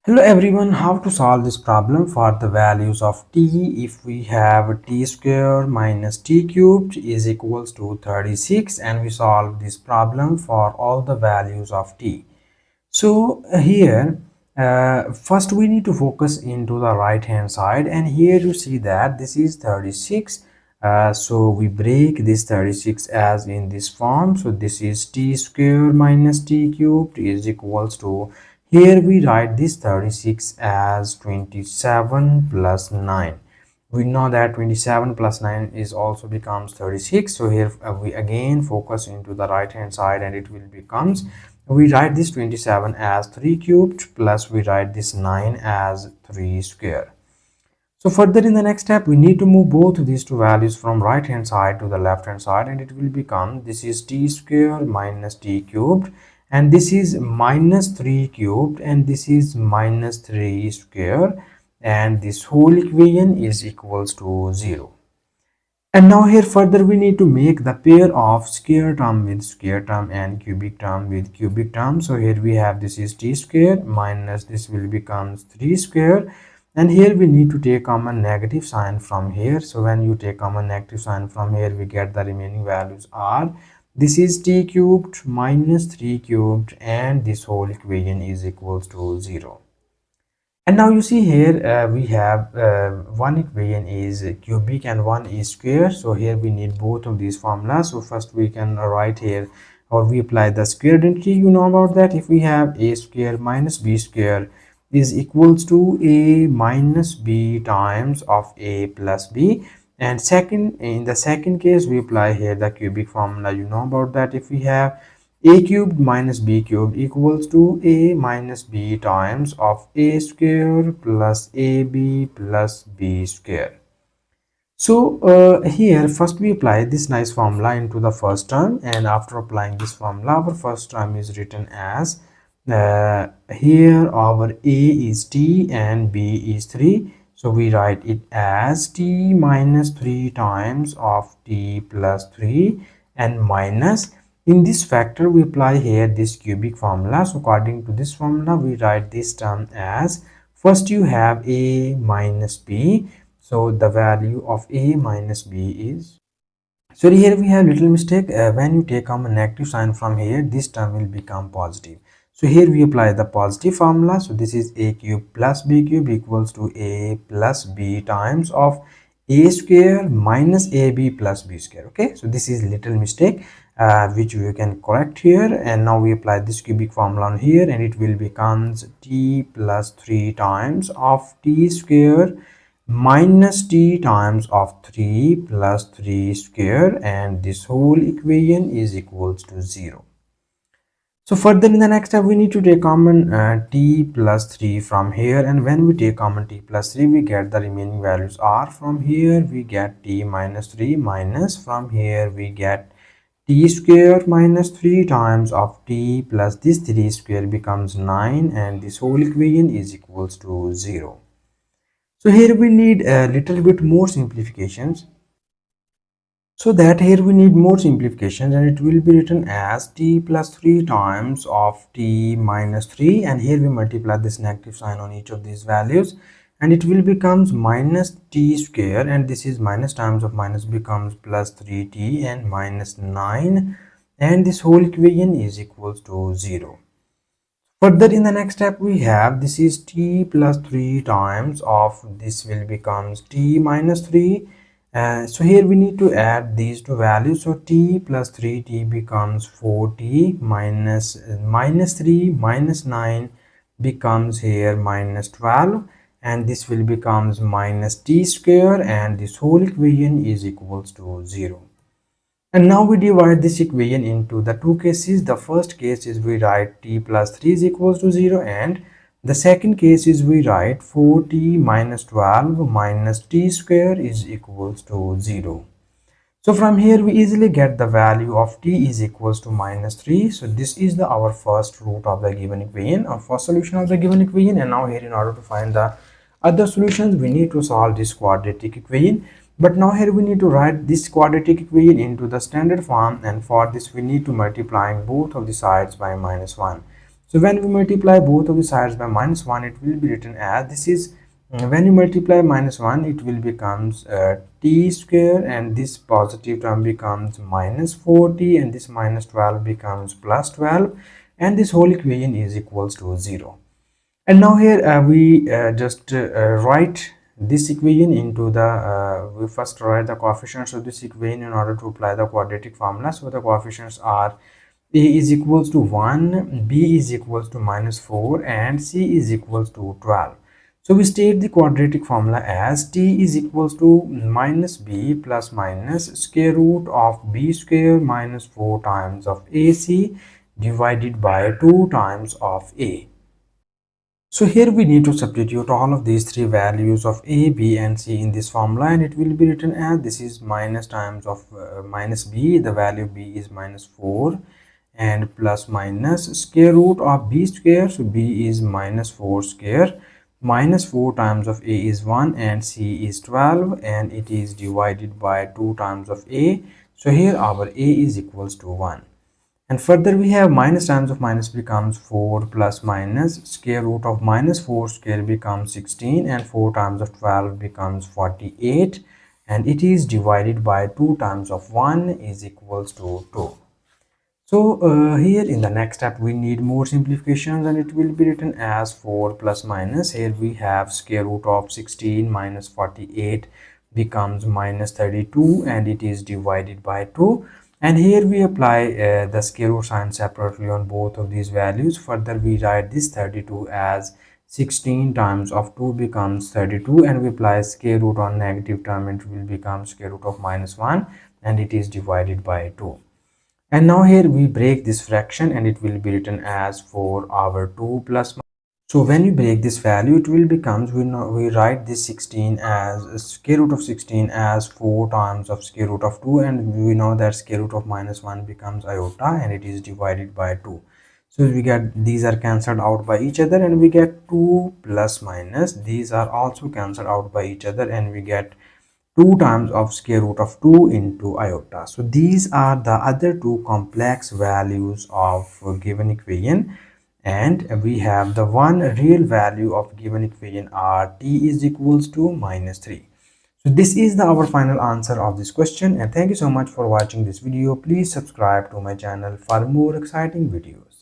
Hello everyone, how to solve this problem for the values of t if we have t square minus t cubed is equals to 36 and we solve this problem for all the values of t. So here first we need to focus into the right hand side, and here you see that this is 36. So we break this 36 as in this form. So this is t square minus t cubed is equals to, here we write this 36 as 27 plus 9. We know that 27 plus 9 is also becomes 36. So here we again focus into the right hand side, and it will becomes, we write this 27 as 3 cubed plus we write this 9 as 3 square. So further in the next step we need to move both of these two values from right hand side to the left hand side, and it will become, this is t square minus t cubed, and this is minus 3 cubed, and this is minus 3 square, and this whole equation is equals to 0. And now here further we need to make the pair of square term with square term and cubic term with cubic term. So here we have, this is t square minus this will becomes 3 square, and here we need to take common negative sign from here. So when you take common negative sign from here, we get the remaining values are, this is t cubed minus 3 cubed, and this whole equation is equals to 0. And now you see here we have one equation is cubic and one is square. So here we need both of these formulas. So first we can write here, or we apply the square identity. You know about that. If we have a square minus b square is equals to a minus b times of a plus b, and in the second case we apply here the cubic formula. You know about that. If we have a cubed minus b cubed equals to a minus b times of a square plus ab plus b square. So here first we apply this nice formula into the first term, and after applying this formula, our first term is written as, here our a is t and b is 3. So we write it as t minus 3 times of t plus 3, and minus, in this factor we apply here this cubic formula. So according to this formula we write this term as, first you have a minus b. So the value of a minus b is, so here we have little mistake. When you take common negative sign from here, this term will become positive. So here we apply the positive formula. So this is a cube plus b cube equals to a plus b times of a square minus ab plus b square. Okay, so this is little mistake which we can correct here, and now we apply this cubic formula on here, and it will becomes t plus 3 times of t square minus t times of 3 plus 3 square, and this whole equation is equals to 0. So further in the next step we need to take common t plus 3 from here, and when we take common t plus 3 we get the remaining values are, from here we get t minus 3 minus, from here we get t square minus 3 times of t plus this 3 square becomes 9, and this whole equation is equals to 0. So here we need a little bit more simplifications. So that here we need more simplifications, and it will be written as t plus 3 times of t minus 3, and here we multiply this negative sign on each of these values, and it will becomes minus t square, and this is minus times of minus becomes plus 3t and minus 9, and this whole equation is equals to 0. Further in the next step we have, this is t plus 3 times of this will becomes t minus 3. So here we need to add these two values. So t plus 3t becomes 4t minus minus 3 minus 9 becomes here minus 12, and this will becomes minus t square, and this whole equation is equals to 0. And now we divide this equation into the two cases. The first case is we write t plus 3 is equals to 0, and the second case is we write 4t minus 12 minus t square is equals to 0. So from here we easily get the value of t is equals to minus 3. So this is our first root of the given equation, or first solution of the given equation. And now here, in order to find the other solutions, we need to solve this quadratic equation. But now here we need to write this quadratic equation into the standard form, and for this we need to multiplying both of the sides by minus 1. So when we multiply both of the sides by -1, it will be written as this is when you multiply -1, it will becomes t square, and this positive term becomes -40, and this -12 becomes +12, and this whole equation is equals to 0. And now here we just write this equation into the we first write the coefficients of this equation in order to apply the quadratic formula. So the coefficients are a is equals to 1, b is equals to -4, and c is equals to 12. So we state the quadratic formula as t is equals to minus b plus minus square root of b square minus 4 times of ac divided by 2 times of a. So here we need to substitute all of these three values of a, b and c in this formula, and it will be written as this is minus times of minus b, the value b is -4, and plus minus square root of b square, so b is -4 square, minus 4 times of a is 1 and c is 12, and it is divided by 2 times of a. So here our a is equals to 1. And further we have minus times of minus becomes 4 plus minus square root of -4 square becomes 16, and 4 times of 12 becomes 48, and it is divided by 2 times of 1 is equals to 2. So here in the next step we need more simplifications, and it will be written as 4 plus minus. Here we have square root of 16 minus 48 becomes -32, and it is divided by 2. And here we apply the square root sign separately on both of these values. Further we write this 32 as 16 times of 2 becomes 32, and we apply square root on negative term, it will become square root of -1, and it is divided by 2. And now here we break this fraction, and it will be written as 4 over 2 plus. So when we break this value, it will becomes we write this 16 as square root of 16 as 4 times of square root of 2, and we know that square root of -1 becomes iota, and it is divided by 2. So we get these are cancelled out by each other, and we get 2 plus minus, these are also cancelled out by each other, and we get 2 times of square root of 2 into iota. So these are the other two complex values of a given equation, and we have the one real value of given equation are t is equals to -3. So this is our final answer of this question, and thank you so much for watching this video. Please subscribe to my channel for more exciting videos.